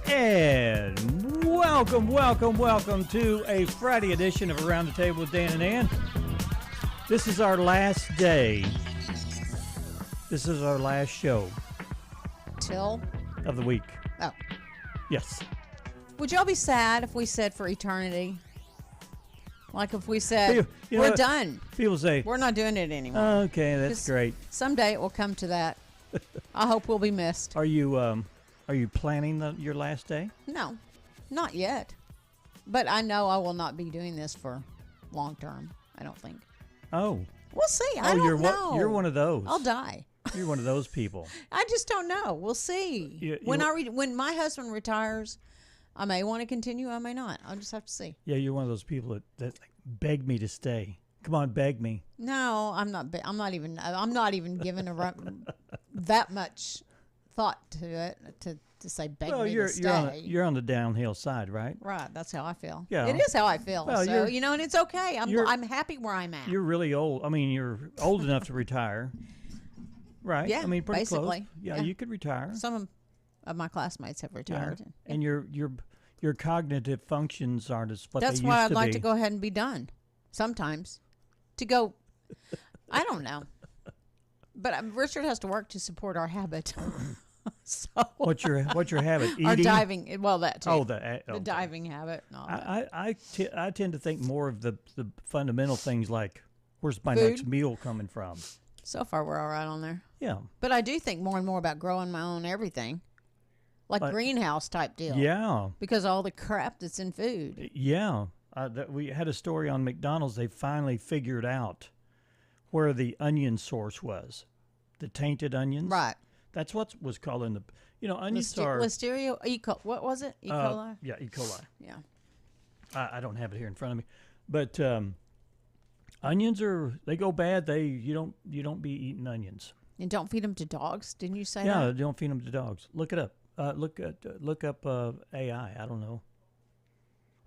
And welcome to a Friday edition of Around the Table with Dan and Ann. This is our last day. This is our last show. Till? Of the week. Oh. Yes. Would y'all be sad if we said for eternity? Like if we said, we're done. People say, we're not doing it anymore. Okay, that's great. Someday it will come to that. I hope we'll be missed. Are you planning your last day? No, not yet. But I know I will not be doing this for long term, I don't think. Oh. We'll see. I don't know. You're one of those. I'll die. You're one of those people. I just don't know. We'll see. When my husband retires, I may want to continue. I may not. I'll just have to see. Yeah, you're one of those people that like, beg me to stay. Come on, beg me. No, I'm not. I'm not even giving that much thought to it to say beg me to stay. You're on the downhill side, right? Right. That's how I feel. Yeah. It is how I feel. Well, so and it's okay. I'm happy where I'm at. You're really old. I mean, you're old enough to retire. Right. Yeah. I mean, pretty basically. Close. Yeah, you could retire. Some of my classmates have retired. Yeah. And your cognitive functions aren't as what That's they used why to I'd be. like to go ahead and be done. Sometimes, to go. I don't know. But Richard has to work to support our habit. So what's your habit? Eating? Our diving. Well, that too. Oh, the diving habit. And all that. I tend to think more of the fundamental things like where's my Food? next meal coming from. So far, we're all right on there. Yeah. But I do think more and more about growing my own everything, like greenhouse type deal. Yeah. Because of all the crap that's in food. Yeah. We had a story on McDonald's. They finally figured out where the onion source was, the tainted onions. Right. That's what was called in the, onions are. Listeria, what was it? E. coli? Yeah, E. coli. Yeah. I don't have it here in front of me. But onions they go bad. You don't be eating onions. And don't feed them to dogs. Didn't you say that? Yeah, don't feed them to dogs. Look it up. Look up AI. I don't know.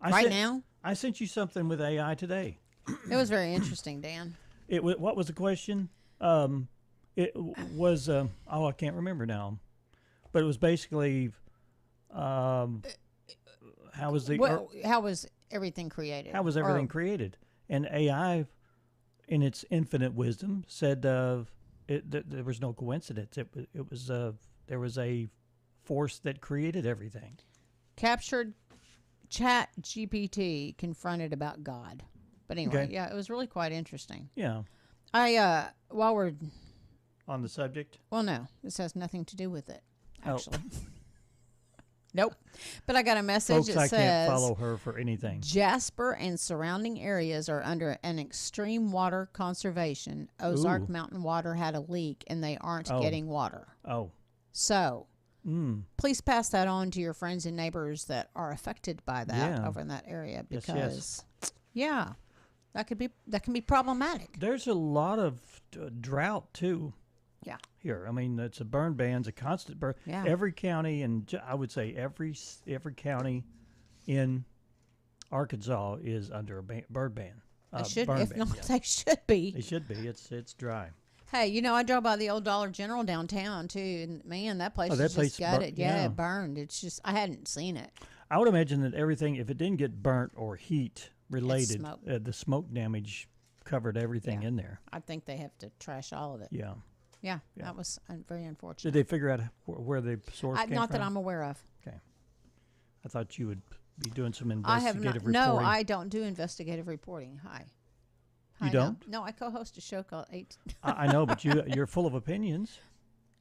Now? I sent you something with AI today. It was very interesting, Dan. What was the question? It was I can't remember now, but it was basically how was everything created? How was everything created? And AI, in its infinite wisdom, said that there was no coincidence. It was there was a force that created everything. Captured Chat GPT confronted about God. But anyway, yeah, it was really quite interesting. Yeah. While we're on the subject? Well, no, this has nothing to do with it, actually. Oh. Nope. But I got a message that says, I can't follow her for anything. Jasper and surrounding areas are under an extreme water conservation. Ozark Mountain water had a leak, and they aren't getting water. Oh. So, please pass that on to your friends and neighbors that are affected by that over in that area, because, that can be problematic. There's a lot of drought too. Yeah. Here, I mean, it's a burn ban's a constant burn. Yeah. Every county, and I would say every county in Arkansas is under a burn ban. They should be. They should be. It's dry. Hey, I drove by the old Dollar General downtown too, and man, that place just gutted. It burned. It's just I hadn't seen it. I would imagine that everything, if it didn't get burnt or heat related, the smoke damage covered everything in there. I think they have to trash all of it. Yeah. Yeah, that was very unfortunate. Did they figure out where the source came from? Not that I'm aware of. Okay. I thought you would be doing some investigative reporting. No, I don't do investigative reporting. Hi. You don't? No, I co-host a show called 8. I know, but you're full of opinions.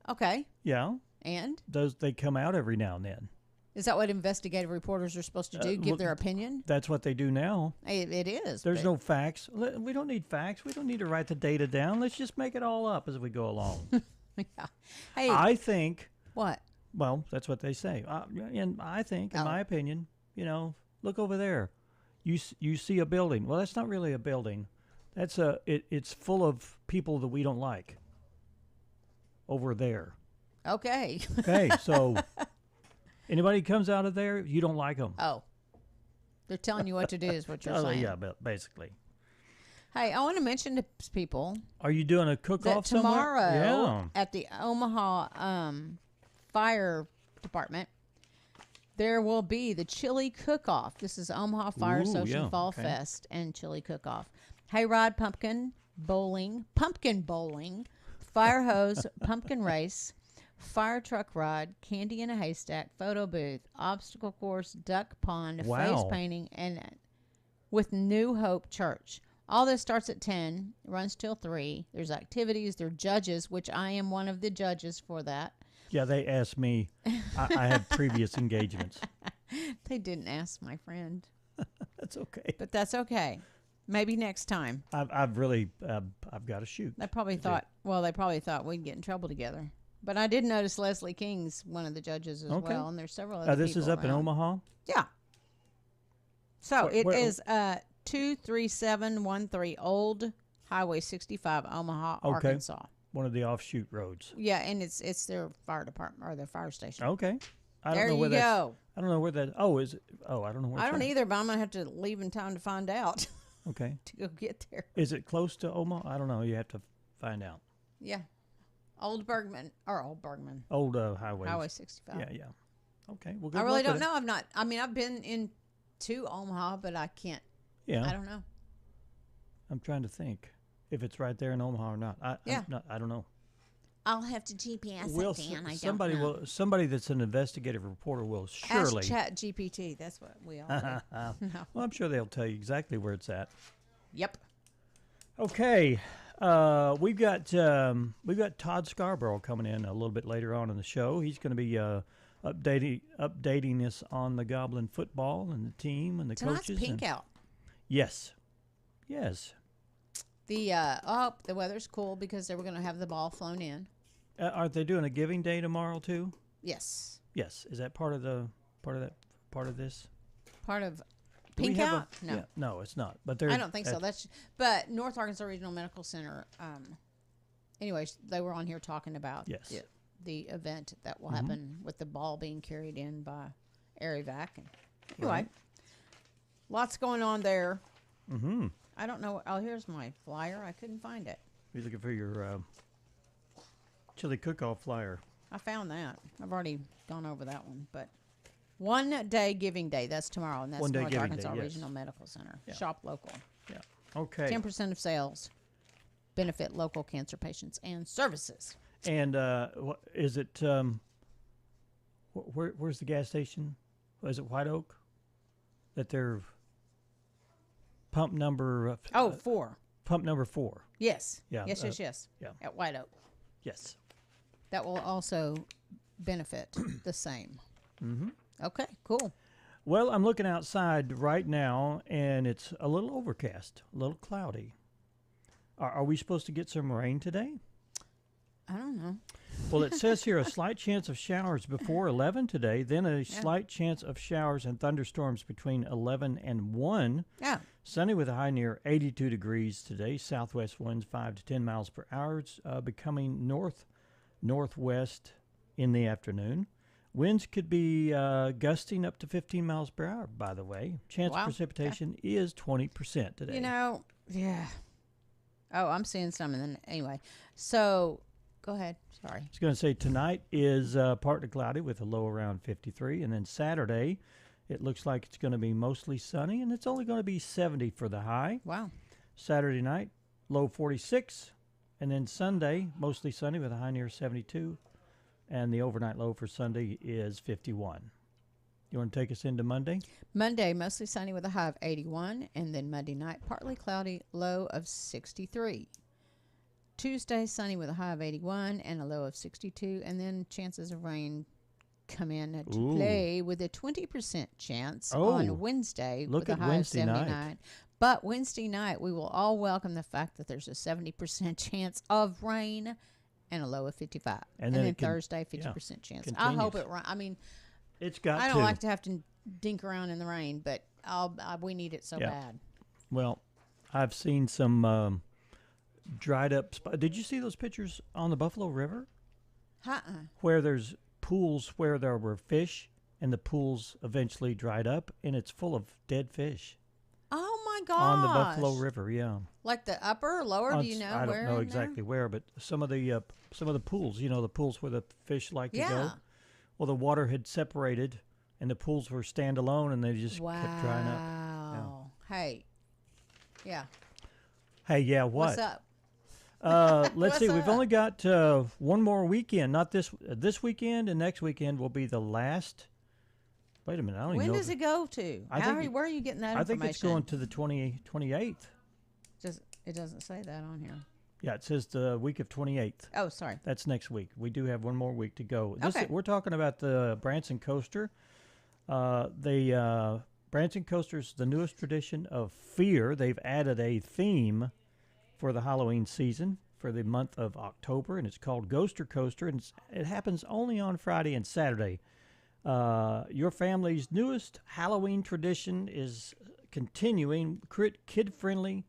Okay. Yeah. And? They come out every now and then. Is that what investigative reporters are supposed to do, give their opinion? That's what they do now. It is. There's no facts. We don't need facts. We don't need to write the data down. Let's just make it all up as we go along. Yeah. Hey. I think. What? Well, that's what they say. And I think, in my opinion, look over there. You see a building. Well, that's not really a building. That's it's full of people that we don't like. Over there. Okay. Okay, so anybody comes out of there, you don't like them. Oh. They're telling you what to do is what you're saying. Yeah, basically. Hey, I want to mention to people. Are you doing a cook-off tomorrow at the Omaha Fire Department, there will be the chili cook-off. This is Omaha Fire Association Fall Fest and chili cook-off. Hayride, pumpkin bowling, fire hose, pumpkin race, fire truck ride, candy in a haystack, photo booth, obstacle course, duck pond, face painting, and with New Hope Church. All this starts at 10, runs till 3. There's activities, there are judges, which I am one of the judges for that. Yeah, they asked me. I had previous engagements. They didn't ask my friend. That's okay. But that's okay. Maybe next time. I've really, I've got to shoot. They probably thought we'd get in trouble together. But I did notice Leslie King's one of the judges as well, and there's several other people this is up around. in Omaha? Yeah. So it is 23713 Old Highway 65, Omaha, Arkansas. One of the offshoot roads. Yeah, and it's their fire department or their fire station. Okay. There you go. I don't know where that. Oh, is it? Oh, I don't know where. I don't either, but I'm gonna have to leave in time to find out. Okay. To go get there. Is it close to Omaha? I don't know. You have to find out. Yeah. Old Highway. Highway 65. Yeah. Okay. Well, I really don't know. I've been into Omaha, but I can't. Yeah. I don't know. I'm trying to think if it's right there in Omaha or not. I don't know. I'll have to GPS it, Dan. I don't know. Somebody that's an investigative reporter will surely. Ask Chat GPT. That's what we all do. No. Well, I'm sure they'll tell you exactly where it's at. Yep. Okay. We've got Todd Scarbrough coming in a little bit later on in the show. He's going to be updating us on the Goblin football and the team and the coaches. Tonight's pink out. Yes. The weather's cool because they were going to have the ball flown in. Aren't they doing a giving day tomorrow too? Yes. Yes. Is that part of this? Part of pink out? No. Yeah, no, it's not. But I don't think so. But North Arkansas Regional Medical Center. Anyways, they were on here talking about the event that will happen with the ball being carried in by air evac. Anyway, lots going on there. Mm-hmm. I don't know. Oh, here's my flyer. I couldn't find it. You're looking for your chili cook-off flyer. I found that. I've already gone over that one. But One Day Giving Day. That's tomorrow, and that's North Arkansas Regional Medical Center. Yeah. Shop local. Yeah. Okay. 10% of sales benefit local cancer patients and services. And is it? Where's the gas station? Is it White Oak? That they're pump number. 4. Pump number 4. Yes. Yeah. Yes. Yeah. At White Oak. Yes. That will also benefit the same. Mm-hmm. Okay. Cool. Well, I'm looking outside right now, and it's a little overcast, a little cloudy. Are we supposed to get some rain today? I don't know. Well, it says here a slight chance of showers before 11 today, then a slight chance of showers and thunderstorms between 11 and 1. Yeah. Sunny with a high near 82 degrees today. Southwest winds 5 to 10 miles per hour, becoming northwest in the afternoon. Winds could be gusting up to 15 miles per hour, by the way. Chance of precipitation is 20% today. Yeah. Oh, I'm seeing some. And then anyway, so go ahead. Sorry. I was going to say tonight is partly cloudy with a low around 53. And then Saturday, it looks like it's going to be mostly sunny, and it's only going to be 70 for the high. Wow. Saturday night, low 46. And then Sunday, mostly sunny with a high near 72. And the overnight low for Sunday is 51. You want to take us into Monday? Monday, mostly sunny with a high of 81. And then Monday night, partly cloudy, low of 63. Tuesday, sunny with a high of 81 and a low of 62. And then chances of rain come in to play with a 20% chance on Wednesday with a high of 79. Night. But Wednesday night, we will all welcome the fact that there's a 70% chance of rain and a low of 55. And then Thursday, 50% chance. Continues. I hope it rains. I mean, I don't like to have to dink around in the rain, but we need it so bad. Well, I've seen some dried up spots. Did you see those pictures on the Buffalo River? Where there's pools where there were fish, and the pools eventually dried up, and it's full of dead fish. Oh my gosh! On the Buffalo River, yeah. Like the upper or lower? Do you know I where? don't know exactly where, but some of the pools, the pools where the fish like to go. Well, the water had separated and the pools were standalone, and they just kept drying up. Wow. Hey. Yeah. Hey, yeah, what? What's up? Let's see. What's We've up? only got one more weekend. Not this weekend, and next weekend will be the last. Wait a minute. I don't even When know. does it go to? Where are you getting that I information? think it's going to the 28th. It doesn't say that on here. Yeah, it says the week of 28th. Oh, sorry. That's next week. We do have one more week to go. Okay. We're talking about the Branson Coaster. The Branson Coaster's the newest tradition of fear. They've added a theme for the Halloween season for the month of October, and it's called Ghoster Coaster, and it happens only on Friday and Saturday. Your family's newest Halloween tradition is continuing, kid-friendly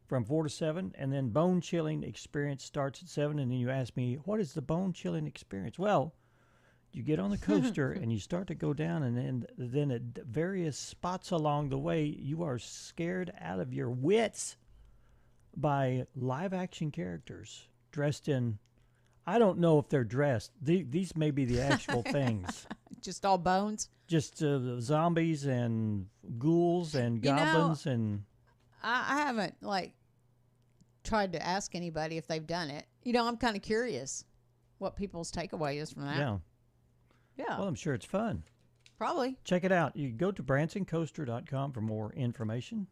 from 4 to 7, and then bone-chilling experience starts at 7, and then you ask me, what is the bone-chilling experience? Well, you get on the coaster and you start to go down, and then at various spots along the way, you are scared out of your wits by live-action characters dressed in, I don't know if they're dressed. These may be the actual things. Just all bones? Just zombies and ghouls and goblins and... I haven't, tried to ask anybody if they've done it. I'm kind of curious what people's takeaway is from that. Yeah. Yeah. Well, I'm sure it's fun. Probably. Check it out. You can go to bransoncoaster.com for more information.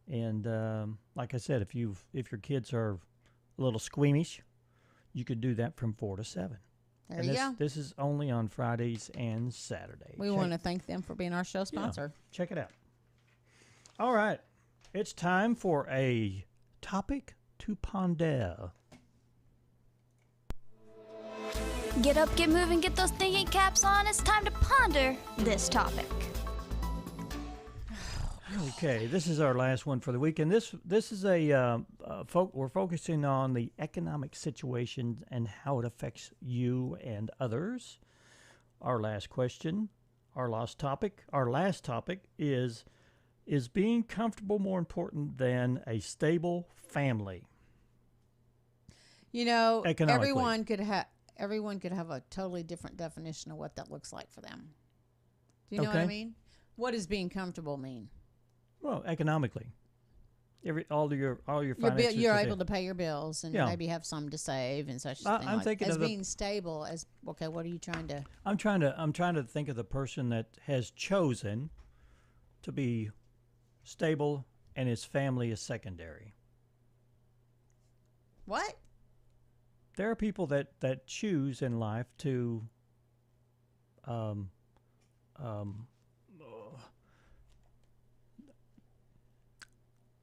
And like I said, if your kids are a little squeamish, you could do that from 4 to 7. There you go. This is only on Fridays and Saturdays. We want to thank them for being our show sponsor. Yeah, check it out. All right. It's time for a topic to ponder. Get up, get moving, get those thinking caps on. It's time to ponder this topic. Okay, this is our last one for the week, and this is we're focusing on the economic situation and how it affects you and others. Our last topic is being comfortable more important than a stable family? Everyone could have a totally different definition of what that looks like for them. Do you know what I mean? What does being comfortable mean? Well, economically, all your finances. You're able to pay your bills and maybe have some to save and such. I'm thinking of being stable. What are you trying to? I'm trying to think of the person that has chosen to be stable and his family is secondary. What? There are people that choose in life to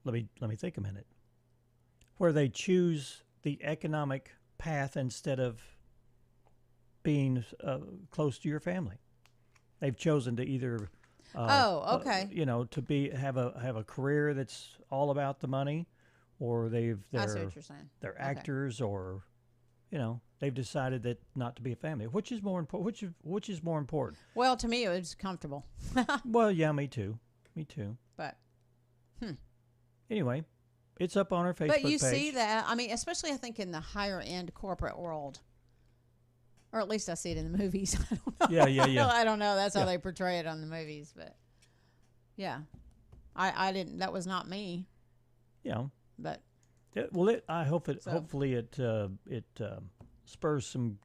let me think a minute. Where they choose the economic path instead of being close to your family. They've chosen to either to have a career that's all about the money, or I see what you're saying. They're actors, or they've decided that not to be a family. Which is more important? Which is more important? Well, to me, it was comfortable. Well, yeah, me too. But anyway, it's up on our Facebook page. But you see that, especially I think in the higher end corporate world, or at least I see it in the movies. I don't know. Yeah. I don't know. That's how they portray it on the movies, but yeah, I didn't. That was not me. Yeah. But hopefully it spurs some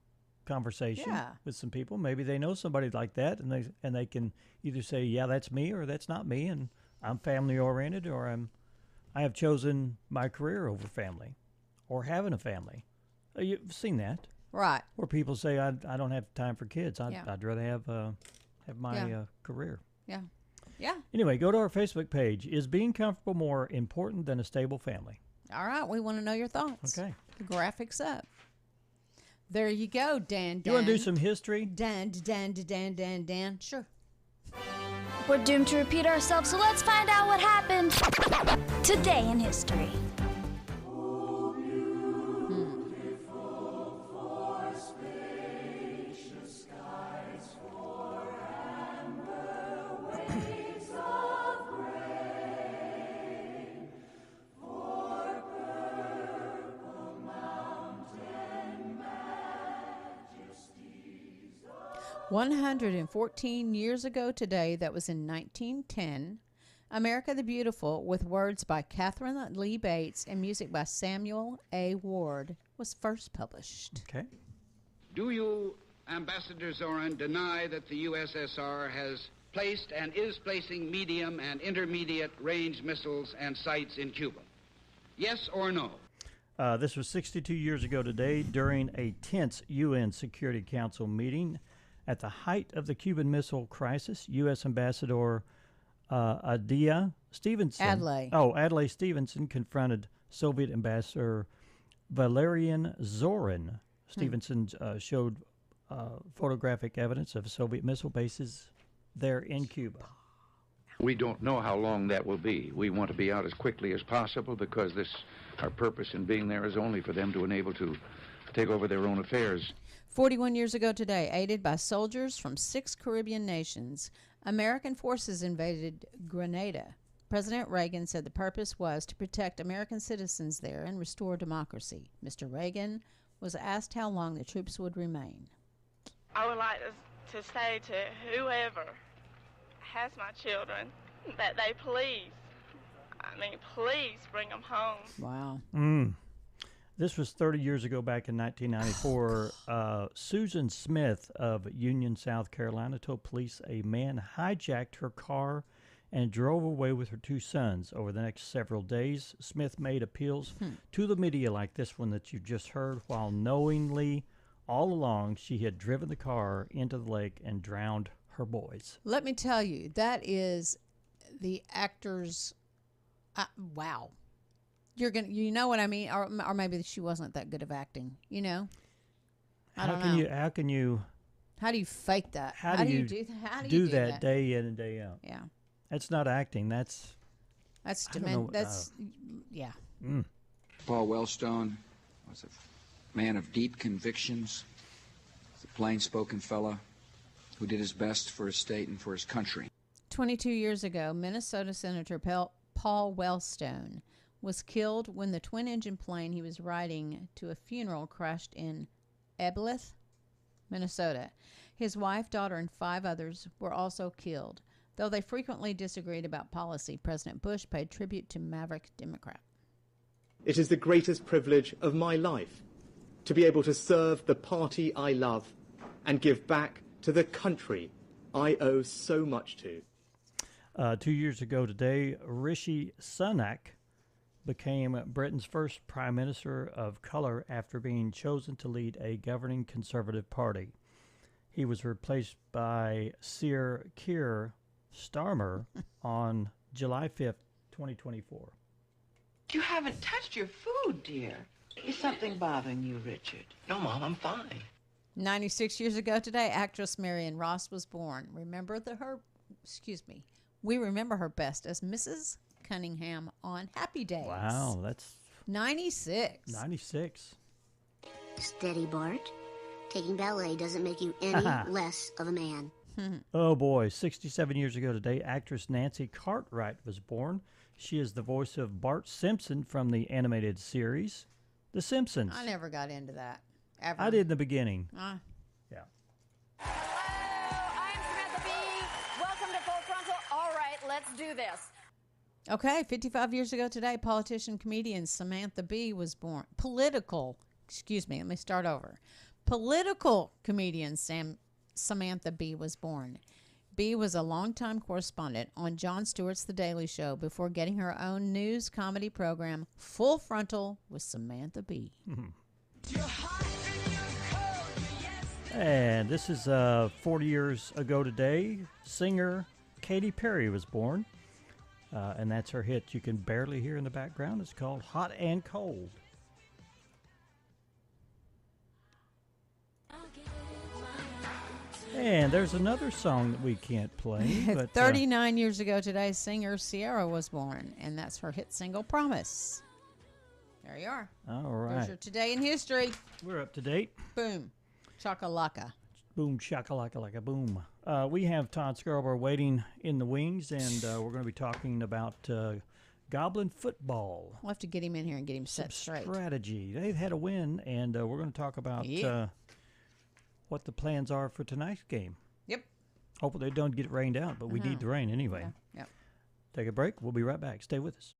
conversation with some people. Maybe they know somebody like that, and they can either say, yeah, that's me, or that's not me, and I'm family oriented, or I have chosen my career over family, or having a family. You've seen that, right? Where people say, I don't have time for kids. I'd rather have my career. Yeah. Yeah. Anyway, go to our Facebook page. Is being comfortable more important than a stable family? All right. We want to know your thoughts. Okay. The graphics up. There you go, Dan. You want to do some history? Dan. Sure. We're doomed to repeat ourselves, so let's find out what happened today in history. 114 years ago today, that was in 1910, America the Beautiful, with words by Catherine Lee Bates and music by Samuel A. Ward, was first published. Okay. Do you, Ambassador Zorin, deny that the USSR has placed and is placing medium and intermediate range missiles and sites in Cuba? Yes or no? This was 62 years ago today during a tense UN Security Council meeting. At the height of the Cuban Missile Crisis, U.S. Ambassador Adlai Stevenson confronted Soviet Ambassador Valerian Zorin. Stevenson showed photographic evidence of Soviet missile bases there in Cuba. We don't know how long that will be. We want to be out as quickly as possible because our purpose in being there is only for them to enable to take over their own affairs. 41 years ago today, aided by soldiers from 6 Caribbean nations, American forces invaded Grenada. President Reagan said the purpose was to protect American citizens there and restore democracy. Mr. Reagan was asked how long the troops would remain. I would like to say to whoever has my children that they please bring them home. Wow. This was 30 years ago, back in 1994. Susan Smith of Union, South Carolina, told police a man hijacked her car and drove away with her 2 sons. Over the next several days, Smith made appeals to the media like this one that you just heard, while knowingly all along she had driven the car into the lake and drowned her boys. Let me tell you, that is the actor's wow. You know what I mean, or maybe she wasn't that good of acting. You know, I don't know. How can you? How do you fake that? How do you do that day in and day out? Yeah, that's not acting. That's yeah. Paul Wellstone was a man of deep convictions. He's a plain-spoken fella who did his best for his state and for his country. 22 years ago, Minnesota Senator Paul Wellstone was killed when the twin-engine plane he was riding to a funeral crashed in Eveleth, Minnesota. His wife, daughter, and 5 others were also killed. Though they frequently disagreed about policy, President Bush paid tribute to Maverick Democrat. It is the greatest privilege of my life to be able to serve the party I love and give back to the country I owe so much to. 2 years ago today, Rishi Sunak became Britain's first Prime Minister of color after being chosen to lead a governing Conservative party. He was replaced by Sir Keir Starmer on July 5th, 2024. You haven't touched your food, dear. Is something bothering you, Richard? No, Mom, I'm fine. 96 years ago today, actress Marion Ross was born. We remember her best as Mrs. Cunningham on Happy Days. Wow, that's 96. 96. Steady, Bart. Taking ballet doesn't make you any less of a man. Oh boy, 67 years ago today, actress Nancy Cartwright was born. She is the voice of Bart Simpson from the animated series The Simpsons. I never got into that, ever. I did in the beginning. Yeah. Hello, I'm Samantha Bee. Welcome to Full Frontal. All right, let's do this. Okay, 55 years ago today, politician, comedian Samantha Bee was born. Political comedian Samantha Bee was born. Bee was a longtime correspondent on Jon Stewart's The Daily Show before getting her own news comedy program, Full Frontal with Samantha Bee. And this is 40 years ago today. Singer Katy Perry was born. And that's her hit you can barely hear in the background. It's called Hot and Cold. And there's another song that we can't play. But, 39 years ago today, singer Ciara was born, and that's her hit single, Promise. There you are. All right. There's your Today in History. We're up to date. Boom. Chakalaka. Boom, shakalaka, like a boom. We have Todd Scarbrough waiting in the wings, and we're going to be talking about Goblin football. We'll have to get him in here and get him set straight. Strategy. They've had a win, and we're going to talk about what the plans are for tonight's game. Yep. Hopefully they don't get rained out, but we need the rain anyway. Yeah. Yep. Take a break. We'll be right back. Stay with us.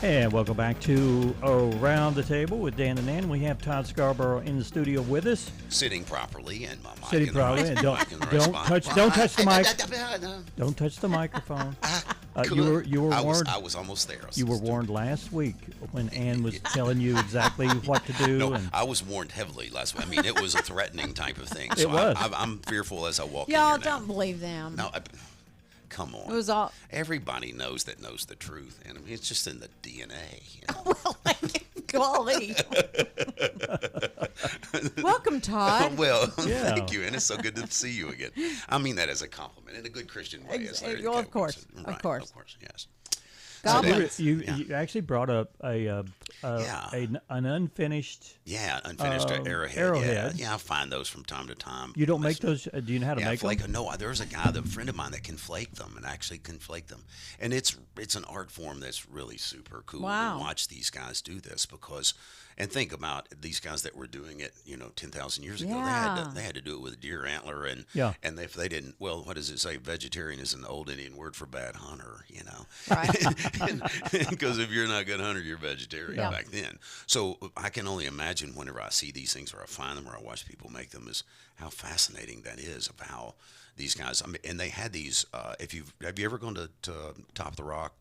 And welcome back to Around the Table with Dan and Nan. We have Todd Scarbrough in the studio with us. Sitting properly and my mic. Sitting properly. And don't touch the mic. Don't touch the microphone. You were warned. I was almost there. You were warned last week when Ann was telling you exactly what to do. No, I was warned heavily last week. I mean, it was a threatening type of thing. So it was. I'm fearful as I walk. Y'all don't believe them. No. Come on. It was all. Everybody knows the truth, and I mean, it's just in the DNA. You know? Well, golly. Welcome, Todd. Well, thank you, and it's so good to see you again. I mean that as a compliment in a good Christian way. Of course, yes. Goblins. You actually brought up an unfinished. Yeah, unfinished arrowhead. Yeah, I find those from time to time. You don't make those? Do you know how to make them? No, there's a guy, a friend of mine, that can flake them and actually can flake them. And it's an art form that's really super cool to watch these guys do this because. And think about these guys that were doing it, 10,000 years ago. They had to do it with a deer antler, and if they didn't, well, what does it say? Vegetarian is an old Indian word for bad hunter, Right. Because if you're not a good hunter, you're vegetarian back then. So I can only imagine whenever I see these things or I find them or I watch people make them is how fascinating that is of how these guys. I mean, and they had these. Have you ever gone to Top of the Rock?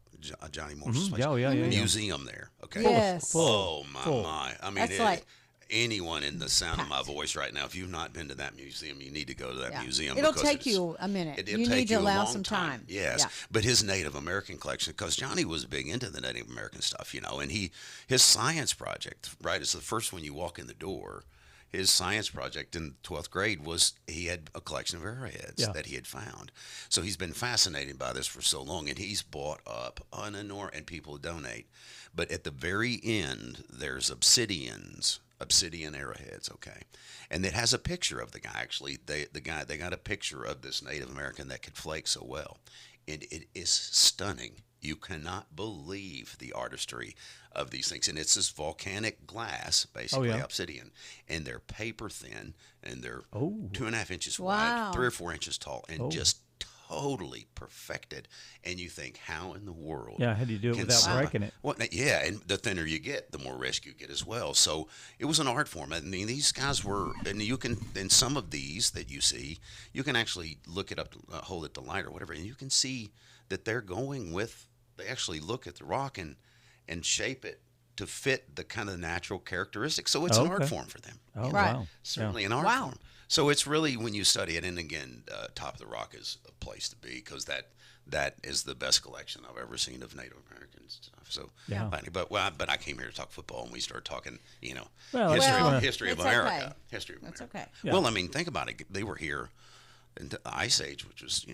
Johnny Morse's place. Museum there. Okay. Yes. Oh my. I mean, that's like anyone in the sound of my voice right now, if you've not been to that museum, you need to go to that museum. It'll take you a minute. You need to allow some time. Yes. Yeah. But his Native American collection, because Johnny was big into the Native American stuff, and his science project, right, is the first one you walk in the door. His science project in 12th grade was he had a collection of arrowheads that he had found. So he's been fascinated by this for so long, and he's bought up and people donate. But at the very end, there's obsidian arrowheads, okay? And it has a picture of the guy, actually. They got a picture of this Native American that could flake so well. And it is stunning. You cannot believe the artistry of these things. And it's this volcanic glass, basically obsidian, and they're paper thin, and they're 2.5 inches wide, 3 or 4 inches tall, and just totally perfected. And you think, how in the world? Yeah, how do you do it without breaking it? Well, yeah, and the thinner you get, the more risk you get as well. So it was an art form. I mean, these guys were, and you can, in some of these that you see, you can actually look it up, hold it to light or whatever, and you can see that they're going with. They actually look at the rock and shape it to fit the kind of natural characteristics. So it's an art form for them. Oh, wow. Certainly an art form. So it's really, when you study it, and again, Top of the Rock is a place to be because that is the best collection I've ever seen of Native American stuff. So, but I came here to talk football, and we started talking, history of America. Okay. History of America. That's okay. Yeah. Well, I mean, think about it. They were here in the Ice Age, which was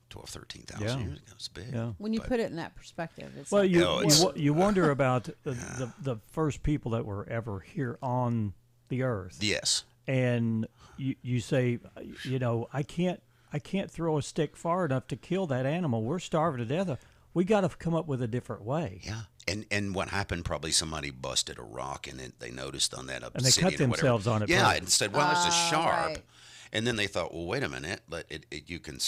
12, 13,000 years ago. It's big. Yeah. When you put it in that perspective, it's you wonder about the first people that were ever here on the earth. Yes. And you say, I can't throw a stick far enough to kill that animal. We're starving to death. We got to come up with a different way. Yeah. And what happened? Probably somebody busted a rock, and they noticed on that obsidian. And they cut themselves on it. Yeah, and said, "Well, this is sharp." Right. And then they thought, well, wait a minute, but you can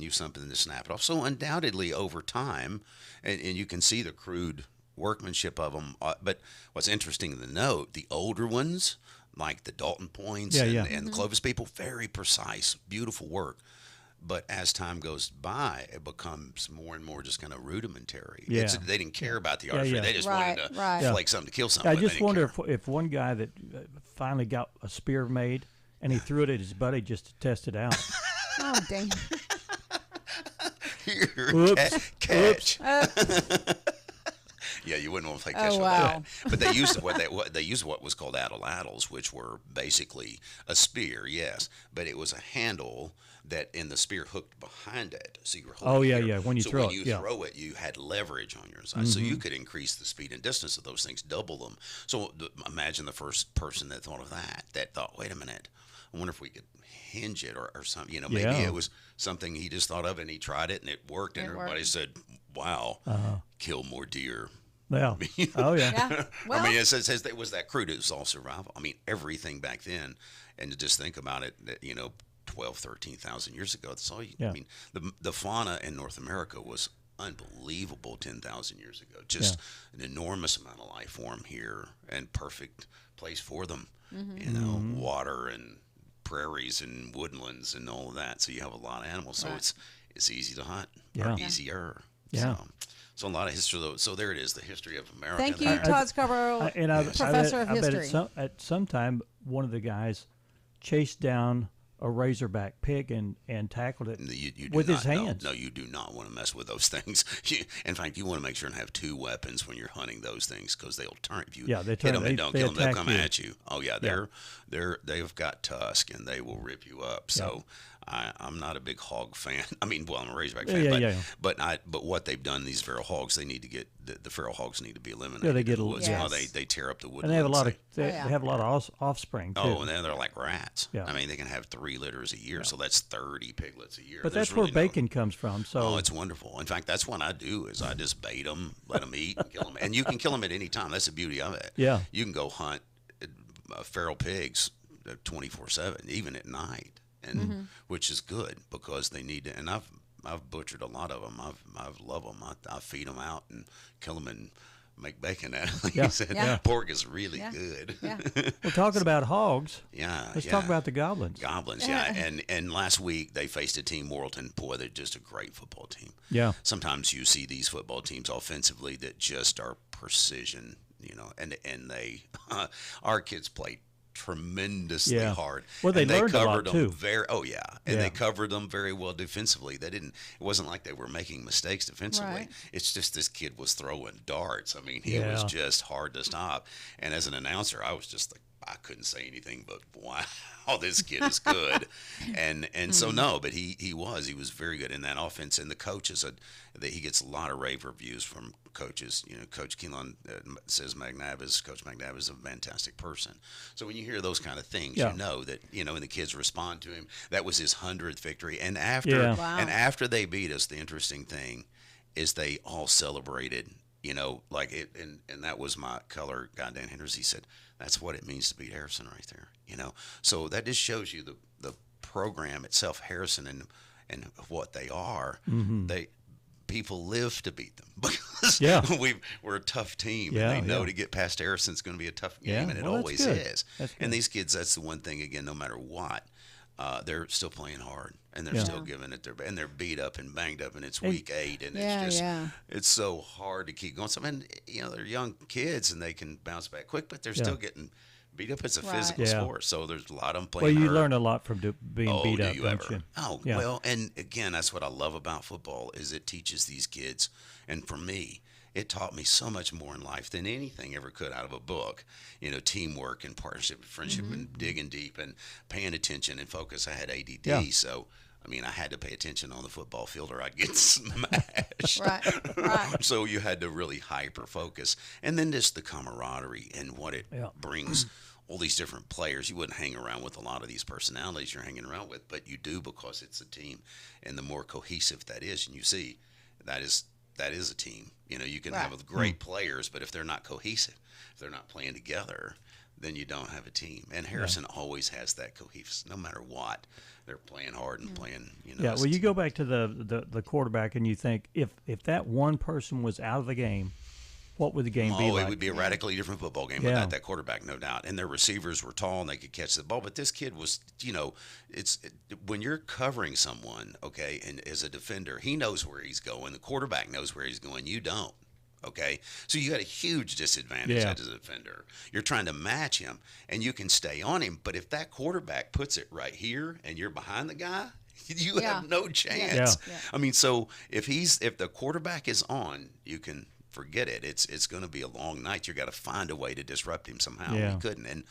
use something to snap it off. So undoubtedly, over time, and you can see the crude workmanship of them. But what's interesting to note, the older ones, like the Dalton Points and the Clovis people, very precise, beautiful work. But as time goes by, it becomes more and more just kind of rudimentary. Yeah. They didn't care about the artistry. They just wanted to flake something to kill something. I just wonder if one guy that finally got a spear made, and he threw it at his buddy just to test it out. Oh, dang. Catch. Yeah, you wouldn't want to play catch with that. But they used what was called atlatls, which were basically a spear, yes, but it was a handle that in the spear hooked behind it, so you were holding when you throw it, you had leverage on your side, so you could increase the speed and distance of those things, double them. So imagine the first person that thought of that thought, wait a minute, I wonder if we could hinge it or something. Maybe it was something he just thought of and he tried it and it worked, and everybody said, wow, kill more deer. Yeah. Well, I mean, it says it was that crude. It was all survival. I mean, everything back then, and to just think about it, 12, 13,000 years ago. That's all I mean, the fauna in North America was unbelievable 10,000 years ago. Just an enormous amount of life form here, and perfect place for them. Water and prairies and woodlands and all of that. So you have a lot of animals. So it's easy to hunt, or easier. Yeah. So a lot of history. So there it is, the history of America. Thank you, Todd Scarbrough, professor of history. At some time, one of the guys chased down a razorback pig and tackled it with his hands. No, you do not want to mess with those things. In fact, you want to make sure and have two weapons when you're hunting those things, because they'll turn. If you hit them and don't kill them, they'll come at you. Oh yeah, they've got tusk and they will rip you up. So I'm not a big hog fan. I mean, well, I'm a Razorback fan, but what they've done, these feral hogs, they need to get the feral hogs need to be eliminated. Yeah, they get in the woods. yes. They tear up the wood. And they have a lot of they have a lot of offspring too. Oh, and then they're like rats. Yeah. I mean, they can have 3 litters a year, so that's 30 piglets a year. But There's that's where really bacon comes from. So oh, it's wonderful. In fact, that's what I do is I just bait them, let them eat, and kill them. And you can kill them at any time. That's the beauty of it. Yeah. You can go hunt feral pigs 24/7, even at night, and which is good because they need to. And I've butchered a lot of them. I love them. I feed them out and kill them and make bacon out of them. Yeah. Pork is really good. Yeah. We're talking about hogs. Yeah. Let's talk about the Goblins. Goblins, yeah. And last week they faced a team, Worrelton. Boy, they're just a great football team. Yeah. Sometimes you see these football teams offensively that just are precision, and they our kids played tremendously hard. Well, they and learned covered a lot them too. And they covered them very well defensively. It wasn't like they were making mistakes defensively. Right. It's just this kid was throwing darts. I mean, he was just hard to stop. And as an announcer, I was just like, I couldn't say anything but, wow, this kid is good. and so no, but he was very good in that offense. And the coach that he gets a lot of rave reviews from coaches. Coach Keelan says Coach McNabb is a fantastic person. So when you hear those kind of things, you know that, and the kids respond to him. That was his 100th victory. And after they beat us, the interesting thing is they all celebrated, like it. And that was my color guy, Dan Henders. He said, that's what it means to beat Harrison right there, So that just shows you the program itself, Harrison and what they are. Mm-hmm. People live to beat them because we're a tough team, and they know to get past Harrison's going to be a tough game, and it always is. And these kids, that's the one thing, again, no matter what, they're still playing hard, and they're still giving it and they're beat up and banged up, and it's week 8, and it's just it's so hard to keep going. So, they're young kids, and they can bounce back quick, but they're still getting beat up. It's a physical sport, so there's a lot of them playing. Well, you hurt. learn a lot from being beat up, don't you? Oh, well, and again, that's what I love about football is it teaches these kids, and for me, it taught me so much more in life than anything ever could out of a book. Teamwork and partnership and friendship and digging deep and paying attention and focus. I had ADD, so I had to pay attention on the football field or I'd get smashed. Right. So you had to really hyper focus. And then just the camaraderie and what it brings all these different players. You wouldn't hang around with a lot of these personalities you're hanging around with, but you do because it's a team. And the more cohesive that is, and you see, that is a team. You can have great players, but if they're not cohesive, if they're not playing together, then you don't have a team. And Harrison always has that cohesive, no matter what. They're playing hard and playing, well, you go back to the quarterback and you think if that one person was out of the game, what would the game be like? It would be a radically different football game without that quarterback, no doubt. And their receivers were tall and they could catch the ball. But this kid was, when you're covering someone, okay, and as a defender, he knows where he's going. The quarterback knows where he's going. You don't. Okay, so you got a huge disadvantage as a defender. You're trying to match him, and you can stay on him. But if that quarterback puts it right here, and you're behind the guy, you have no chance. Yeah. So if the quarterback is on, you can forget it. It's going to be a long night. You got to find a way to disrupt him somehow. Yeah. We couldn't, and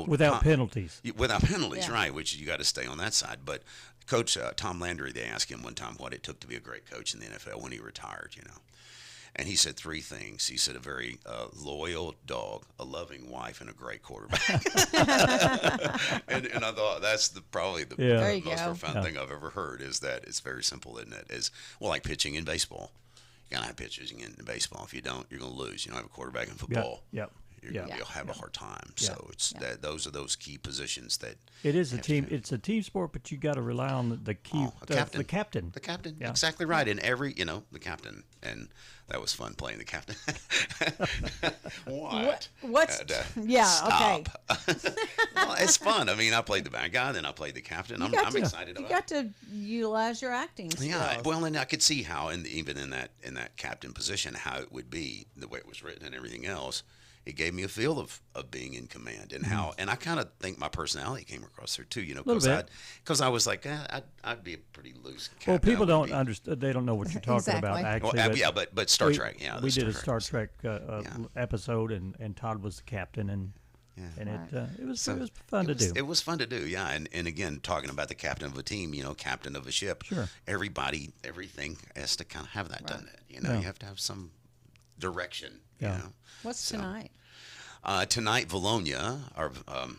without penalties. Without penalties, right? Which you got to stay on that side. But Coach Tom Landry, they asked him one time what it took to be a great coach in the NFL when he retired. And he said 3 things. He said a very loyal dog, a loving wife, and a great quarterback. and I thought that's probably the most profound thing I've ever heard is that it's very simple, isn't it? Is like pitching in baseball. You gotta have pitchers in baseball. If you don't, you're gonna lose. You don't have a quarterback in football. You'll have a hard time. So it's those are those key positions that it is a team. It's a team sport, but you got to rely on the key, the captain. The captain, exactly right. And the captain, and that was fun playing the captain. What? What's? Stop. Okay. Well, it's fun. I played the bad guy, then I played the captain. I'm excited about it. You got to utilize your acting skills. Yeah. Well, and I could see how, even in that captain position, how it would be the way it was written and everything else. It gave me a feel of being in command and how, and I kind of think my personality came across there too, because I was like, I'd be a pretty loose captain. Well, people don't understand; they don't know what you're talking about. Actually, but Star Trek, we did a Star Trek episode, and Todd was the captain, and Yeah. And it was So fun to do. It was fun to do, yeah. And again, talking about the captain of a team, captain of a ship. Sure. Everything has to kind of have that, doesn't it? You have to have some direction. Yeah. What's tonight? Tonight, Bologna, or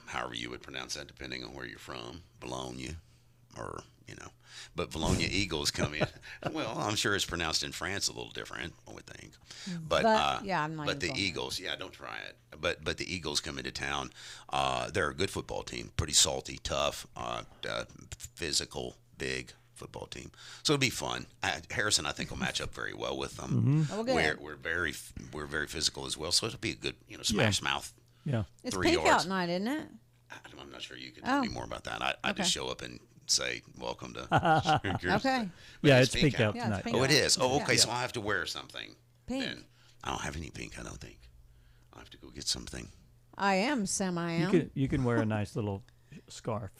however you would pronounce that, depending on where you're from, Bologna, or but Bologna Eagles come in. Well, I'm sure it's pronounced in France a little different, I would think. But I'm not. But the Eagles, don't try it. But the Eagles come into town. They're a good football team, pretty salty, tough, physical, big football team. So it'll be fun. Harrison, I think, will match up very well with them. Oh, good. We're very physical as well, so it'll be a good smash mouth. Yeah. It's 3 pink yards. out night, isn't it? I'm not sure you could tell me more about that. I just show up and say, welcome to Okay. Yeah, it's pink out Yeah, tonight. it's pink Oh, out. it is. Oh, okay. Yeah. So I'll have to wear something. Pink. Then. I don't have any pink, I don't think. I'll have to go get something. I am semi-am. You can wear a nice little scarf.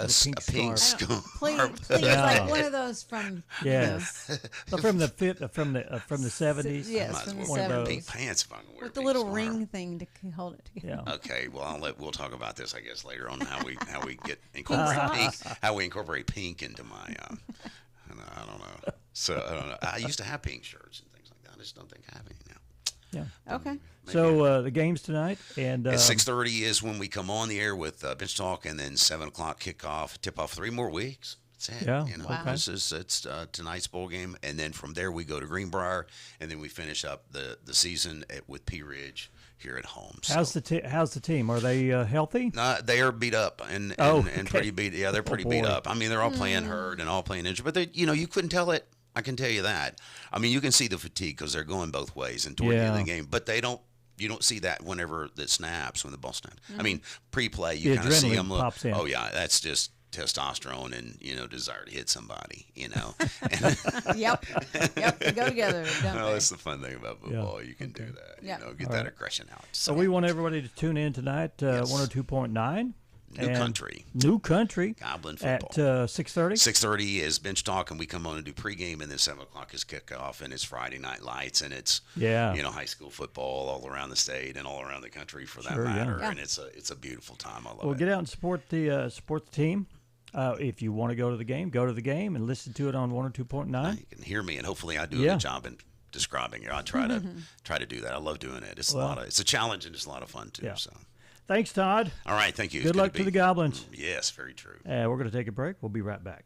A pink scarf. Please, Yeah. like one of those from Yes. From the 70s. Yes, I might as from well the wear 70s. pink pants if I can wear with the pink little scarf. ring thing to hold it together. Yeah. Okay, well we'll talk about this I guess later on how we incorporate pink, how we incorporate pink into my I don't know. So I don't know. I used to have pink shirts and things like that. I just don't think I have any now. Yeah. Okay. So the game's tonight, and At 6:30 is when we come on the air with Bench Talk, and then 7 o'clock kickoff, tip off 3 more weeks. That's it. Yeah, Wow. It's tonight's bowl game, and then from there we go to Greenbrier, and then we finish up the season with Pea Ridge here at home. So. how's the team? Are they healthy? They are beat up and pretty beat. Yeah, they're pretty beat up. I mean, they're all playing hurt and all playing injured, but they, you couldn't tell it. I can tell you that. I mean, you can see the fatigue because they're going both ways and toward the end of the game, but they don't. You don't see that whenever it snaps, when the ball snaps. I mean, pre-play, you kind of see them look. Pops in. Oh yeah, that's just testosterone and desire to hit somebody. Yep, they go together. Don't Well, they? that's the fun thing about football. You can do that. Yep. Get that aggression out. So we want everybody to tune in tonight. 102.9. New Country. Goblin at football. 6:30. 6:30 is Bench Talk, and we come on and do pregame, and then 7 o'clock is kickoff, and it's Friday Night Lights, and it's high school football all around the state and all around the country for that matter, and it's a beautiful time. I love it. Well, get out and support the team. If you want to go to the game and listen to it on 102.9. You can hear me, and hopefully I do a good job in describing it. I try to do that. I love doing it. It's it's a challenge, and it's a lot of fun too. Yeah. So. Thanks, Todd. All right, thank you. Good luck to the Goblins. Yes, very true. We're going to take a break. We'll be right back.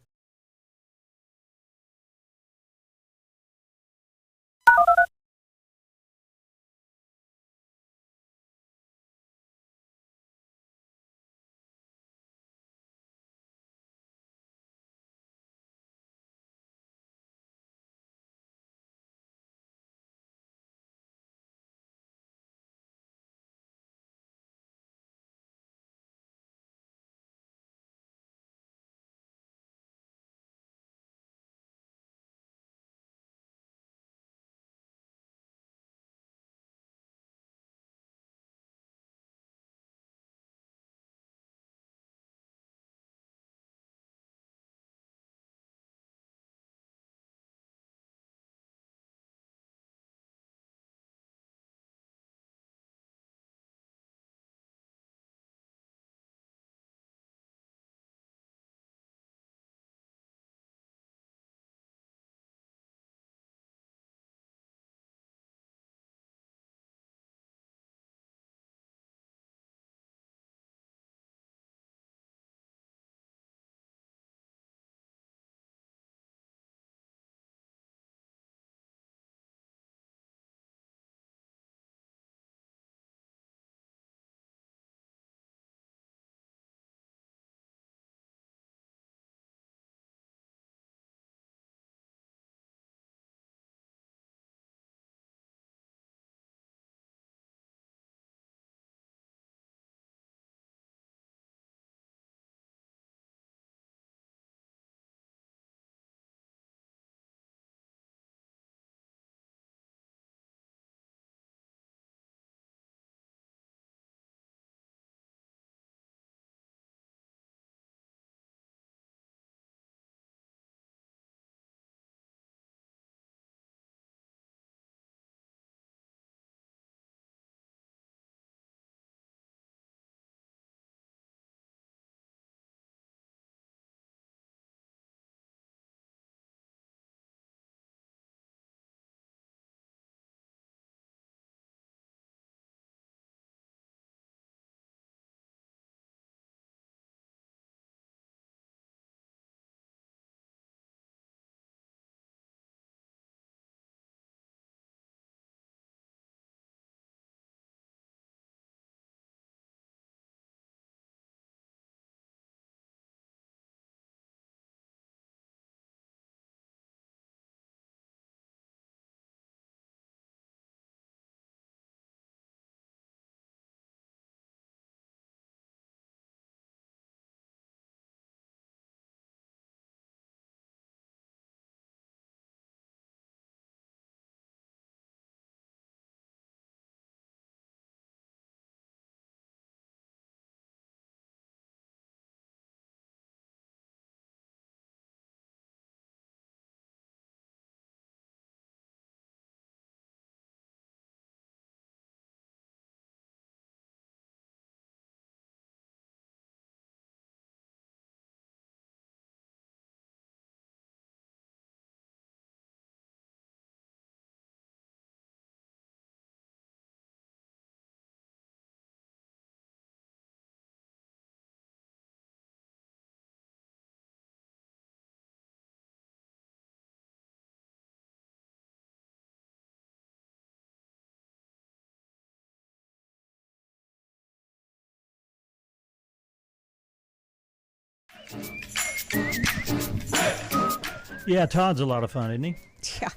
Yeah, Todd's a lot of fun, isn't he? Yeah,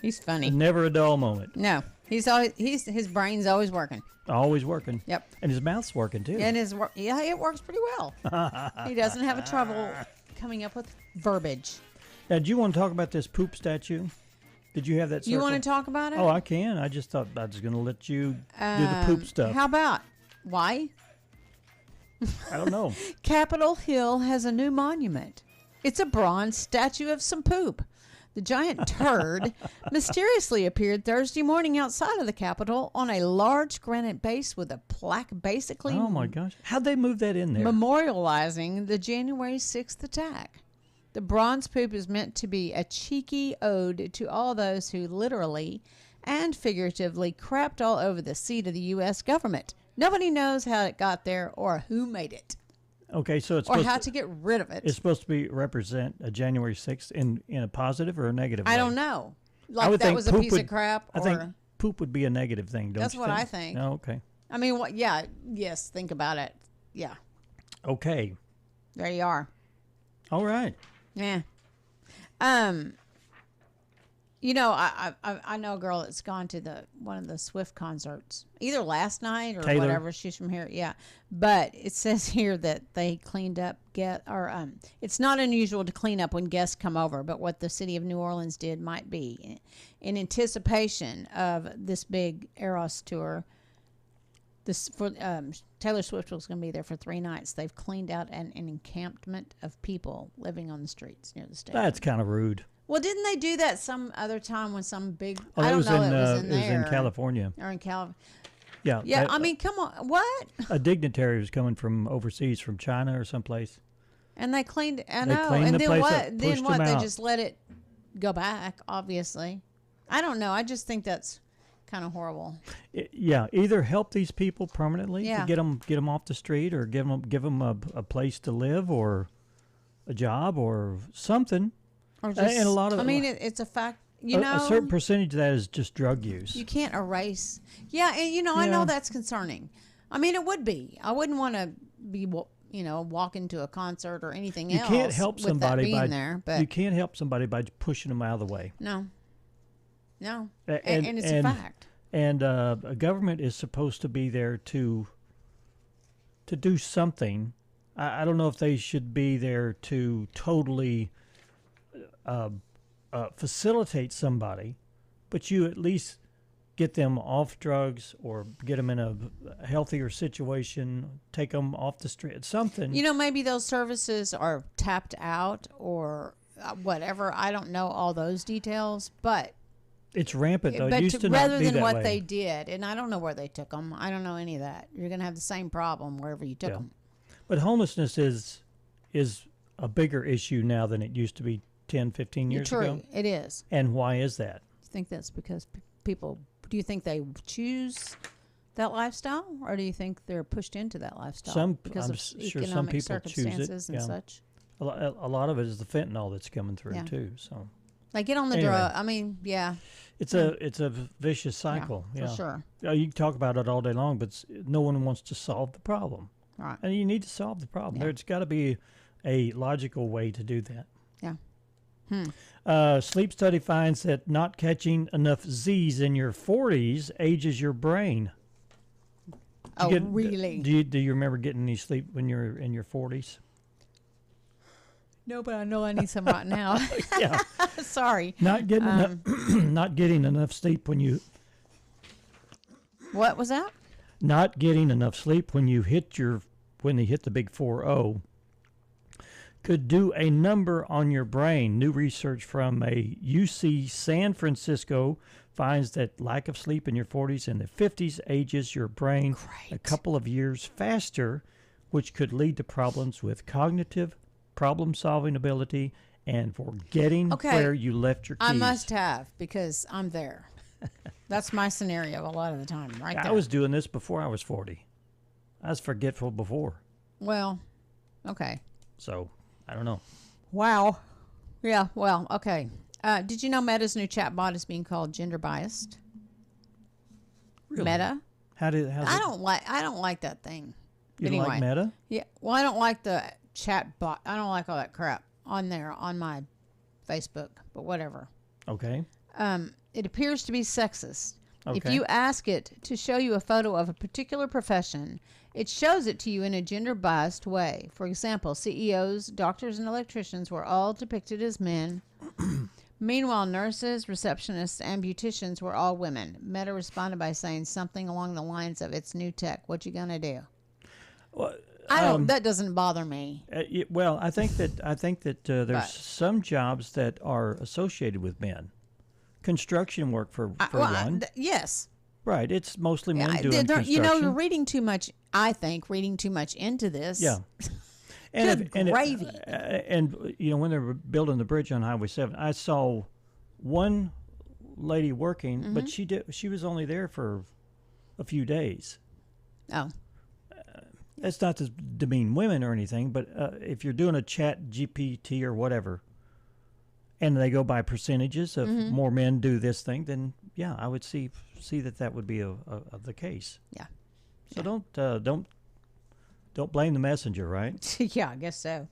he's funny. Never a dull moment. No, his brain's always working. Always working. Yep. And his mouth's working too. And it works pretty well. He doesn't have a trouble coming up with verbiage. Now, do you want to talk about this poop statue? Did you have that? You want to talk about it? Oh, I can. I just thought I was going to let you do the poop stuff. How about why? I don't know. Capitol Hill has a new monument. It's a bronze statue of some poop. The giant turd mysteriously appeared Thursday morning outside of the Capitol on a large granite base with a plaque basically... Oh, my gosh. How'd they move that in there? Memorializing the January 6th attack. The bronze poop is meant to be a cheeky ode to all those who literally and figuratively crapped all over the seat of the U.S. government. Nobody knows how it got there or who made it. Okay, so it's or how to get rid of it. It's supposed to be represent a January 6th in a positive or a negative way? I don't know. Like that was a piece of crap. I think poop would be a negative thing, don't you think? That's what I think. Oh, okay. I mean, what? Yeah, yes, think about it. Yeah. Okay. There you are. All right. Yeah. You know, I know a girl that's gone to one of the Swift concerts, either last night or Taylor. whatever. She's from here, yeah. But it says here that they cleaned up it's not unusual to clean up when guests come over, but what the city of New Orleans did might be in anticipation of this big Eros tour. Taylor Swift was going to be there for 3 nights. They've cleaned out an encampment of people living on the streets near the stadium. That's kind of rude. Well, didn't they do that some other time when some big... Oh, I don't know. It was in there. It was in California. Or in California. Yeah. Yeah, I mean, come on. What? A dignitary was coming from overseas, from China or someplace. And they cleaned... I They know. cleaned And the then place what? up, Then pushed what? them They out. just let it go back, obviously. I don't know. I just think that's kind of horrible. Yeah, either help these people permanently Yeah. to get them off the street, or give them a place to live, or a job, or something. Or just, and a lot of it's a fact. You know, a certain percentage of that is just drug use. You can't erase. Yeah, and I know that's concerning. I mean, it would be. I wouldn't want to be, walking to a concert or anything else. You can't help with somebody that being by there, but you can't help somebody by pushing them out of the way. No, and it's and, a fact. And a government is supposed to be there to do something. I don't know if they should be there to totally facilitate somebody, but you at least get them off drugs or get them in a healthier situation, take them off the street, something. Maybe those services are tapped out or whatever. I don't know all those details, but it's rampant, though. But It used to rather not be than that what way. they did, and I don't know where they took them. I don't know any of that. You're going to have the same problem wherever you took them. But homelessness is a bigger issue now than it used to be 10, 15 years True, ago. it is. And why is that? Do you think that's because people... Do you think they choose that lifestyle, or do you think they're pushed into that lifestyle because of sure economic some people circumstances choose it. and such? A lot of it is the fentanyl that's coming through too. So they get on the drug. I mean, yeah. It's a vicious cycle. Yeah, for sure. You can talk about it all day long, but no one wants to solve the problem. Right. And you need to solve the problem. Yeah. There's got to be a logical way to do that. Yeah. Sleep study finds that not catching enough Z's in your 40s ages your brain. Really? Do you remember getting any sleep when you're in your 40s? No, but I know I need some right now. Yeah. Sorry. Not getting not getting enough sleep when you. What was that? Not getting enough sleep when you hit the big 4-0 could do a number on your brain. New research from a UC San Francisco finds that lack of sleep in your 40s and the 50s ages your brain a couple of years faster, which could lead to problems with cognitive problem-solving ability and forgetting where you left your keys. I must have, because I'm there. That's my scenario a lot of the time, right there. I was doing this before I was 40. I was forgetful before. Well, okay. So, I don't know. Wow. Yeah, well, okay. Did you know Meta's new chatbot is being called gender biased? Really? Meta? I don't like that thing. You anyway. like Meta? Yeah. Well, I don't like the chat bot. I don't like all that crap on there on my Facebook, but whatever. Okay. It appears to be sexist. If Okay. you ask it to show you a photo of a particular profession, it shows it to you in a gender-biased way. For example, CEOs, doctors, and electricians were all depicted as men. Meanwhile, nurses, receptionists, and beauticians were all women. Meta responded by saying something along the lines of, "It's new tech. What you gonna do?" Well, That doesn't bother me. well, I think that there's But- some jobs that are associated with men. Construction work for one. Yes. Right. It's mostly men Yeah, doing construction. you know, you're reading too much. I think reading too much into this. Yeah. Good gravy. And you know, when they were building the bridge on Highway 7, I saw one lady working, but she was only there for a few days. Oh. That's not to demean women or anything, but if you're doing a chat GPT or whatever, and they go by percentages of more men do this thing, then yeah, I would see that would be the case. Yeah. So don't blame the messenger, right? Yeah, I guess so.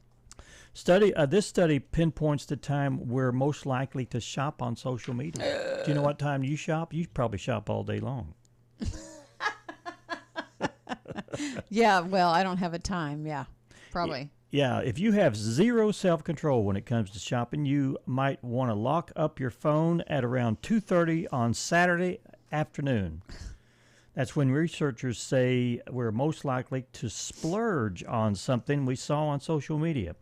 This study pinpoints the time we're most likely to shop on social media. Do you know what time you shop? You probably shop all day long. Yeah, well, I don't have a time. Yeah, probably. Yeah, if you have zero self-control when it comes to shopping, you might want to lock up your phone at around 2:30 on Saturday afternoon. That's when researchers say we're most likely to splurge on something we saw on social media.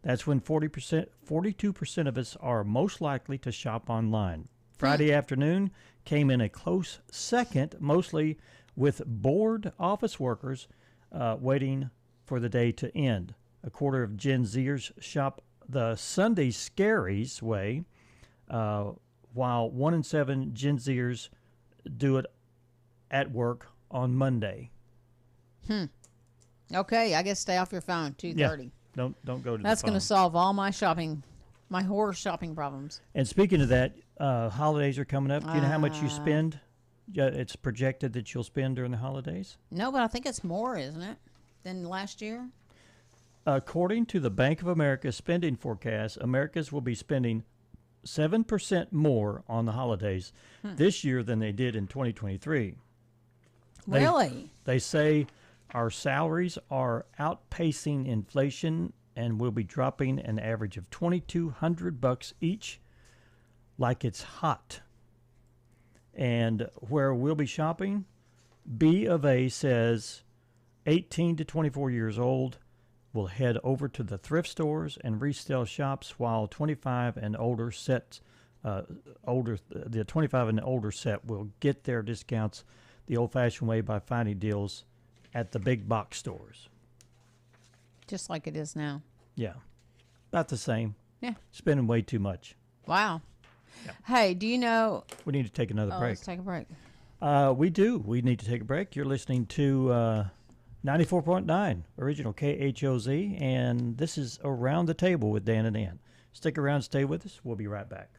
That's when 42% of us are most likely to shop online. Friday afternoon came in a close second, mostly with bored office workers waiting for the day to end. A quarter of Gen Zers shop the Sunday scaries way, while 1 in 7 Gen Zers do it at work on Monday. Okay, I guess stay off your phone. 2:30. Yeah, don't go to That's the phone. going to solve all my horror shopping problems. And speaking of that, holidays are coming up. Do you know how much you spend? It's projected that you'll spend during the holidays. No, but I think it's more, isn't it, than last year? According to the Bank of America spending forecast, Americans will be spending 7% more on the holidays this year than they did in 2023. Really? They say our salaries are outpacing inflation and will be dropping an average of $2,200 each, like it's hot. And where we'll be shopping, B of A says 18 to 24 years old will head over to the thrift stores and resale shops, while 25 and older the 25 and older set will get their discounts the old-fashioned way by finding deals at the big box stores. Just like it is now. Yeah, about the same. Yeah. Spending way too much. Wow. Yeah. Hey, do you know? We need to take another break. Let's take a break. We do. We need to take a break. You're listening to 94.9 original KHOZ, and this is Around the Table with Dan and Ann. Stick around, stay with us. We'll be right back.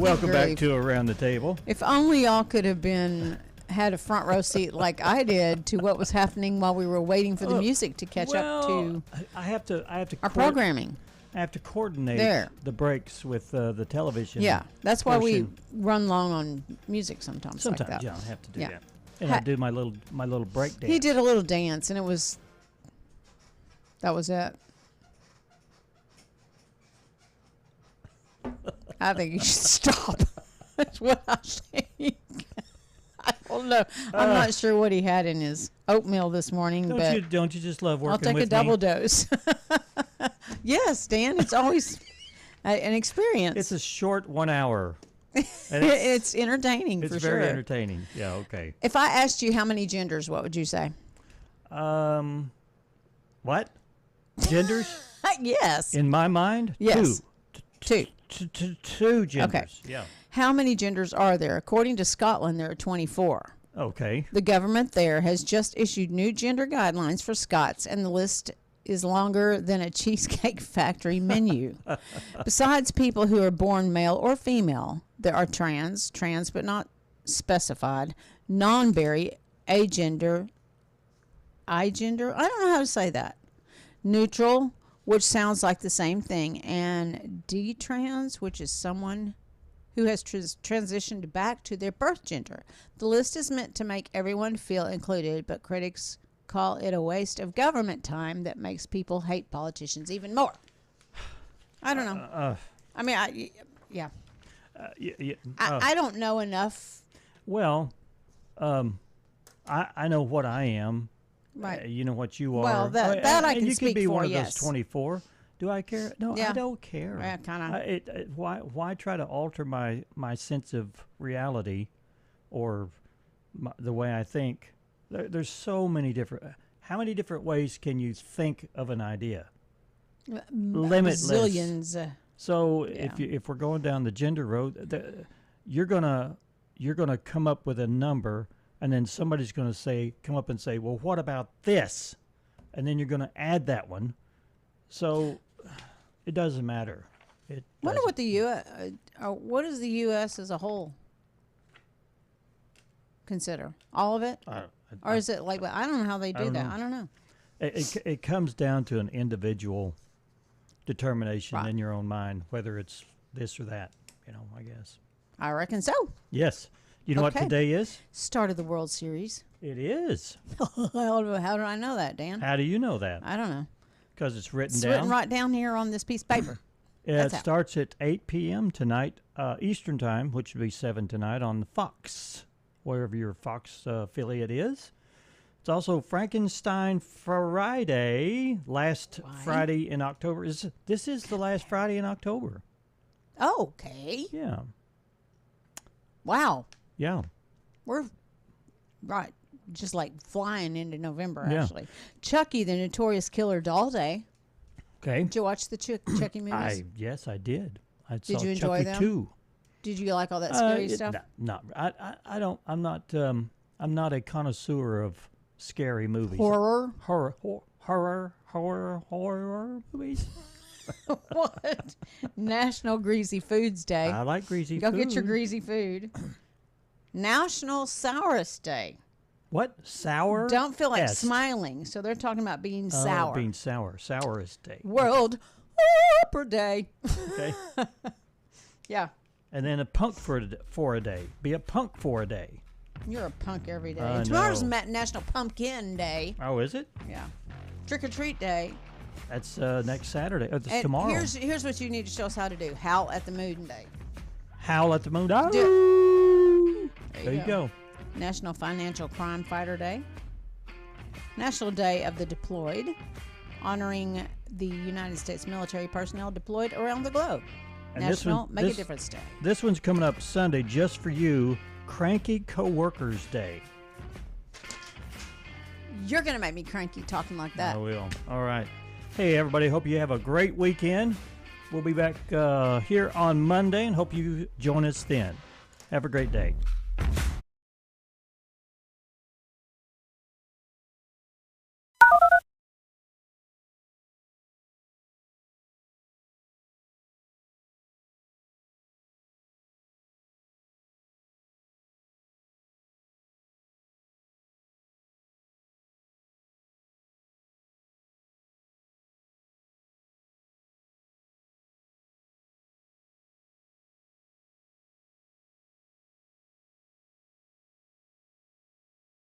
welcome back grief. to Around the Table. If only y'all could have had a front row seat like I did to what was happening while we were waiting for the music to catch up to I have to our programming. I have to coordinate the breaks with the television. Yeah, that's why we portion. run long on music sometimes. Sometimes, like that. yeah, I have to do that. And I do my little break dance. He did a little dance, and that was it. I think you should stop. That's what I think. I don't know. I'm not sure what he had in his oatmeal this morning, Don't you just love working with me? I'll take a double dose. Yes, Dan. It's always an experience. It's a short 1 hour. It's entertaining, for sure. It's very entertaining. Yeah, okay. If I asked you how many genders, what would you say? What? Genders? Yes. In my mind? Yes. Two genders. Okay. Yeah. How many genders are there? According to Scotland, there are 24. Okay. The government there has just issued new gender guidelines for Scots, and the list is longer than a Cheesecake Factory menu. Besides people who are born male or female, there are trans but not specified, non-binary, agender, I don't know how to say that, neutral, which sounds like the same thing, and D-trans, which is someone who has transitioned back to their birth gender. The list is meant to make everyone feel included, but critics call it a waste of government time that makes people hate politicians even more. I don't know. I don't know enough. Well, I know what I am. Right. You know what you are. Well, that I can you speak could be for, one of yes. those 24. Do I care? No, Yeah. I don't care. Yeah, kind of. Why try to alter my sense of reality or the way I think? There's so many different. How many different ways can you think of an idea? Limitless. Zillions. So yeah. if we're going down the gender road, you're gonna come up with a number, and then somebody's gonna come up and say, well, what about this? And then you're gonna add that one. So it doesn't matter. Wonder what the U.S. What does the U.S. as a whole consider? All of it, or is it like? I don't know how they do that. I don't know. It comes down to an individual determination in your own mind, whether it's this or that. I guess. I reckon so. Yes. You know what today is? Start of the World Series. It is. How do I know that, Dan? How do you know that? I don't know. Because it's written It's down. written right down here on this piece of paper. It starts at 8 p.m. tonight, Eastern Time, which would be 7 tonight on Fox, wherever your Fox affiliate is. It's also Frankenstein Friday, last Friday in October. This is the last Friday in October. Okay. Yeah. Wow. Yeah. We're right. Just like flying into November, Yeah. actually. Chucky, the Notorious Killer Doll Day. Okay. Did you watch the Chucky movies? Yes, I did. Did you enjoy Chucky them? 2. Did you like all that scary stuff? I don't. I'm not a connoisseur of scary movies. Horror movies. What? National Greasy Foods Day. I like greasy Go food. get your greasy food. National Sourest Day. What? Sour? Don't feel like smiling. So they're talking about being sour. Being sour. Sourest Day. World Opera Day. Okay. Yeah. And then a punk for a day. Be a punk for a day. You're a punk every day. And tomorrow's National Pumpkin Day. Oh, is it? Yeah. Trick or Treat Day. That's next Saturday. Oh, that's And tomorrow. Here's what you need to show us how to do. Howl at the Moon Day. Howl at the Moon. Oh. There you go. National Financial Crime Fighter Day. National Day of the Deployed, honoring the United States military personnel deployed around the globe. And National Make a Difference Day. This one's coming up Sunday just for you. Cranky Coworkers Day. You're going to make me cranky talking like that. I will. All right. Hey, everybody. Hope you have a great weekend. We'll be back here on Monday and hope you join us then. Have a great day.